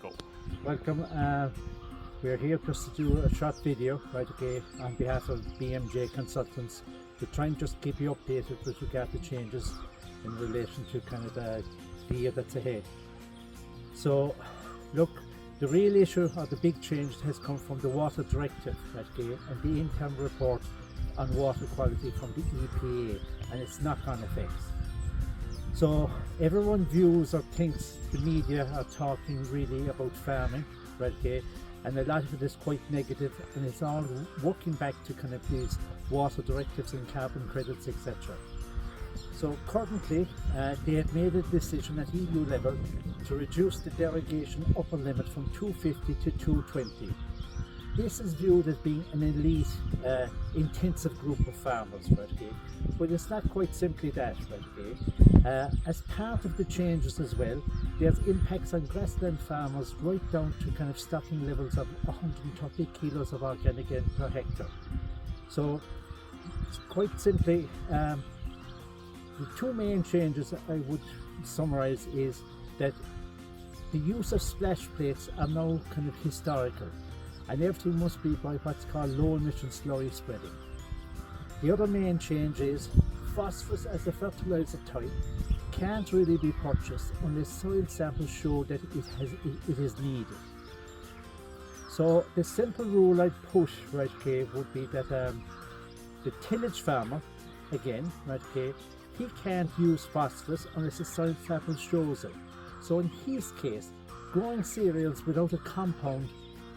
Go. Welcome. We're here just to do a short video, right, okay, on behalf of BMJ Consultants to try and just keep you updated with regard to changes in relation to kind of the year that's ahead. So, look, the real issue or the big change has come from the Water Directive, right, okay, and the interim report on water quality from the EPA and its knock-on effects. So everyone views or thinks the media are talking really about farming, right, okay, and a lot of it is quite negative, and it's all working back to kind of these water directives and carbon credits, etc. So currently they have made a decision at EU level to reduce the derogation upper limit from 250 to 220. This is viewed as being an elite, intensive group of farmers, right, okay? But it's not quite simply that, right, okay? As part of the changes as well, there's impacts on grassland farmers right down to kind of stocking levels of 130 kilos of organic N per hectare. So, quite simply, the two main changes I would summarise is that the use of splash plates are now kind of historical, and everything must be by what's called low emission slurry spreading. The other main change is phosphorus as a fertiliser type can't really be purchased unless soil samples show that it is needed. So the simple rule I'd put, right, okay, would be that the tillage farmer, again, right, okay, he can't use phosphorus unless the soil sample shows it. So in his case, growing cereals without a compound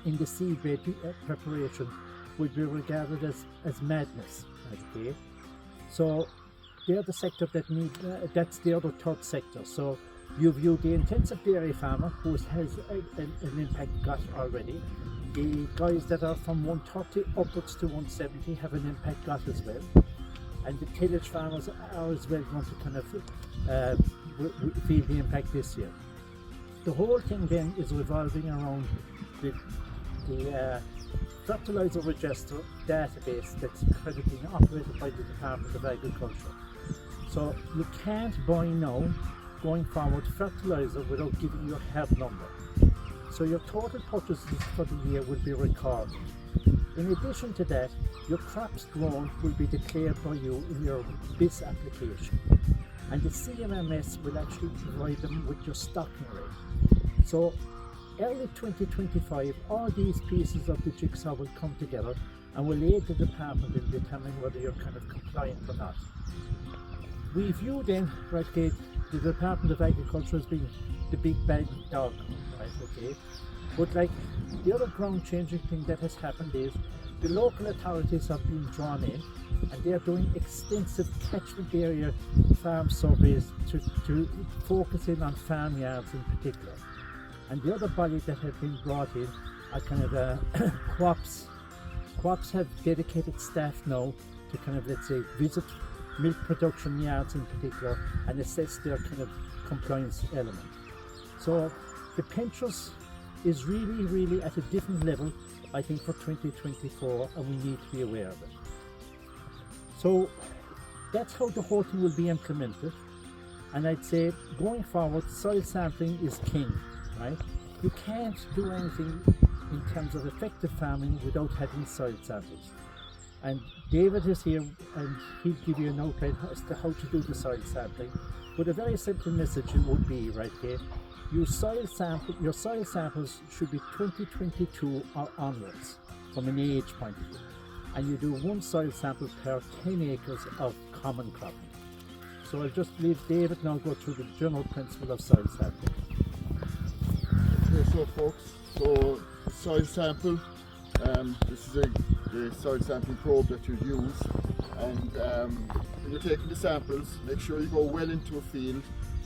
in the seedbed preparation would be regarded as madness, okay? So the other sector that that's the other third sector. So you view the intensive dairy farmer who has an impact got already. The guys that are from 130 upwards to 170 have an impact got as well. And the tillage farmers are as well going to kind of feel the impact this year. The whole thing then is revolving around the fertiliser register database that's accredited and operated by the Department of Agriculture. So you can't buy now, going forward, fertiliser without giving your HERB number. So your total purchases for the year will be recorded. In addition to that, your crops grown will be declared by you in your BIS application, and the CMMS will actually provide them with your stocking rate. So early 2025, all these pieces of the jigsaw will come together and will aid the department in determining whether you're kind of compliant or not. We view then, right, okay, the Department of Agriculture as being the big bad dog, right, okay? But like the other ground changing thing that has happened is the local authorities have been drawn in, and they are doing extensive catchment area farm surveys to focus in on farmyards in particular. And the other body that have been brought in are kind of crops. Crops have dedicated staff now to kind of, let's say, visit milk production yards in particular and assess their kind of compliance element. So the pinchers is really at a different level, I think, for 2024, and we need to be aware of it. So that's how the whole thing will be implemented. And I'd say going forward, soil sampling is king. Right? You can't do anything in terms of effective farming without having soil samples. And David is here and he'll give you an outline as to how to do the soil sampling. But a very simple message it would be, right, okay, your soil samples should be 2022 or onwards from an age point of view. And you do one soil sample per 10 acres of common cropping. So I'll just leave David now go through the general principle of soil sampling. Okay, so folks, so soil sample, this is the soil sampling probe that you use, and when you're taking the samples, make sure you go well into a field.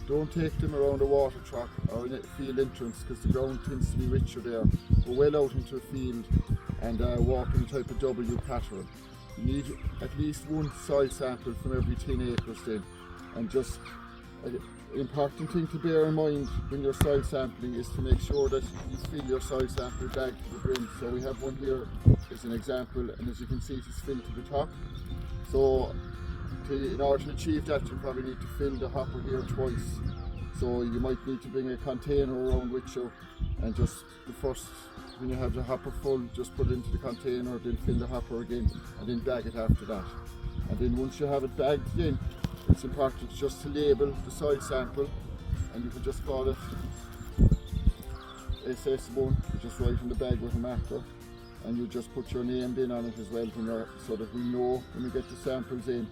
Don't take them around a water truck or in a field entrance because the ground tends to be richer there. Go well out into a field and walk in a type of W pattern. You need at least one soil sample from every 10 acres then, and just important thing to bear in mind when you're soil sampling is to make sure that you fill your soil sample bag to the brim. So we have one here as an example, and as you can see it is filled to the top. So in order to achieve that, you probably need to fill the hopper here twice. So you might need to bring a container around with you, and just the first, when you have the hopper full, just put it into the container, then fill the hopper again, and then bag it after that. And then once you have it bagged in, it's important just to label the soil sample, and you can just call it SS1, you just write in the bag with a marker, and you just put your name in on it as well, so that we know when we get the samples in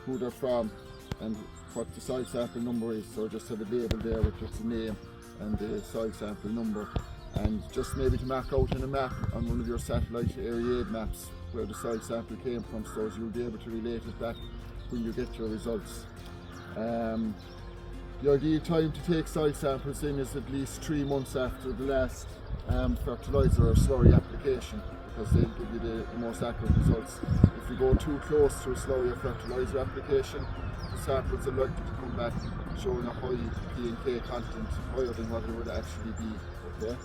who they're from and what the soil sample number is. So just have a label there with just the name and the soil sample number, and just maybe to mark out in a map on one of your satellite area aid maps where the soil sample came from, so you'll be able to relate it back when you get your results. The ideal time to take soil samples in is at least 3 months after the last fertiliser or slurry application, because they'll give you the most accurate results. If you go too close to a slurry or fertiliser application, the samples are likely to come back showing a high P and K content, higher than what it would actually be. Okay?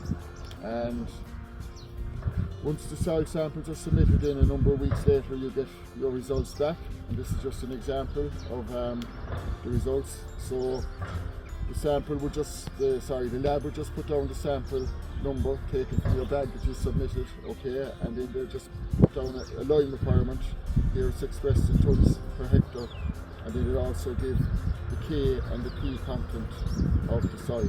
And once the soil samples are submitted in, a number of weeks later you get your results back, and this is just an example of the results. So the sample would the lab would just put down the sample number taken from your bag that you submitted, okay, and then they just put down a lime requirement. Here it's expressed in tonnes per hectare, and then it also gives the K and the P content of the soil.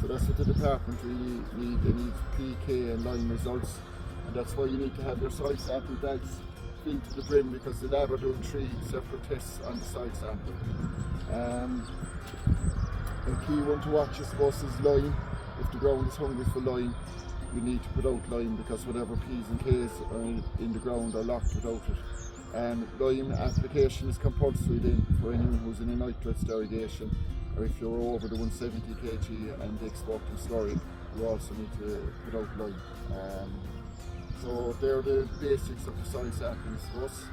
So that's what the department really need. They need P, K and lime results, and that's why you need to have your soil sample bags filled to the brim, because the lab are doing 3 separate tests on the soil sample. A key one to watch, I suppose, is lime. If the ground is hungry for lime, you need to put out lime, because whatever P's and K's are in the ground are locked without it. And lime application is compulsory then for anyone who's in a nitrates derogation, or if you're over the 170 kg and the exporting slurry, you also need to put out lime. So they're the basics of the soil sampling, I suppose.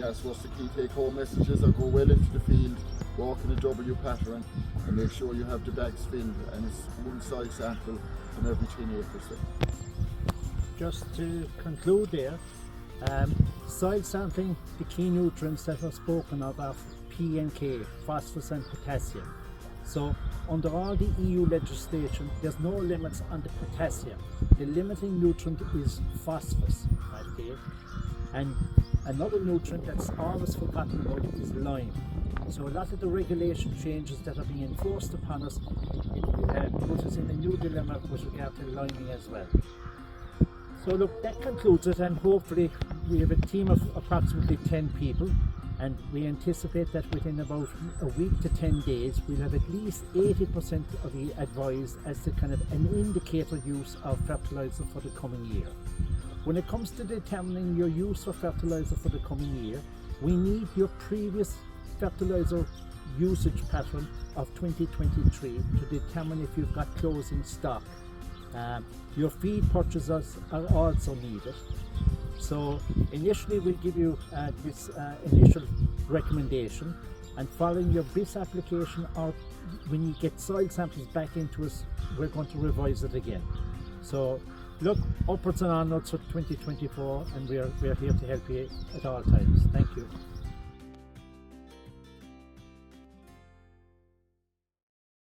I suppose the key take-home messages are: go well into the field, walk in a W pattern, and make sure you have the bags filled, and it's 1 soil sample from every 10 acres there. Just to conclude there, soil sampling, the key nutrients that are spoken of are P and K, phosphorus and potassium. So under all the EU legislation, there's no limits on the potassium. The limiting nutrient is phosphorus, okay? And another nutrient that's always forgotten about is lime. So a lot of the regulation changes that are being enforced upon us puts us in a new dilemma with regard to liming as well. So look, that concludes it, and hopefully we have a team of approximately 10 people, and we anticipate that within about a week to 10 days we'll have at least 80% of the advised as to kind of an indicator use of fertiliser for the coming year. When it comes to determining your use of fertiliser for the coming year, we need your previous fertiliser usage pattern of 2023 to determine if you've got closing stock. Your feed purchases are also needed. So initially we'll give you this initial recommendation, and following your BIS application, or when you get soil samples back into us, we're going to revise it again. So look, upwards and onwards for 2024, and we're here to help you at all times. Thank you.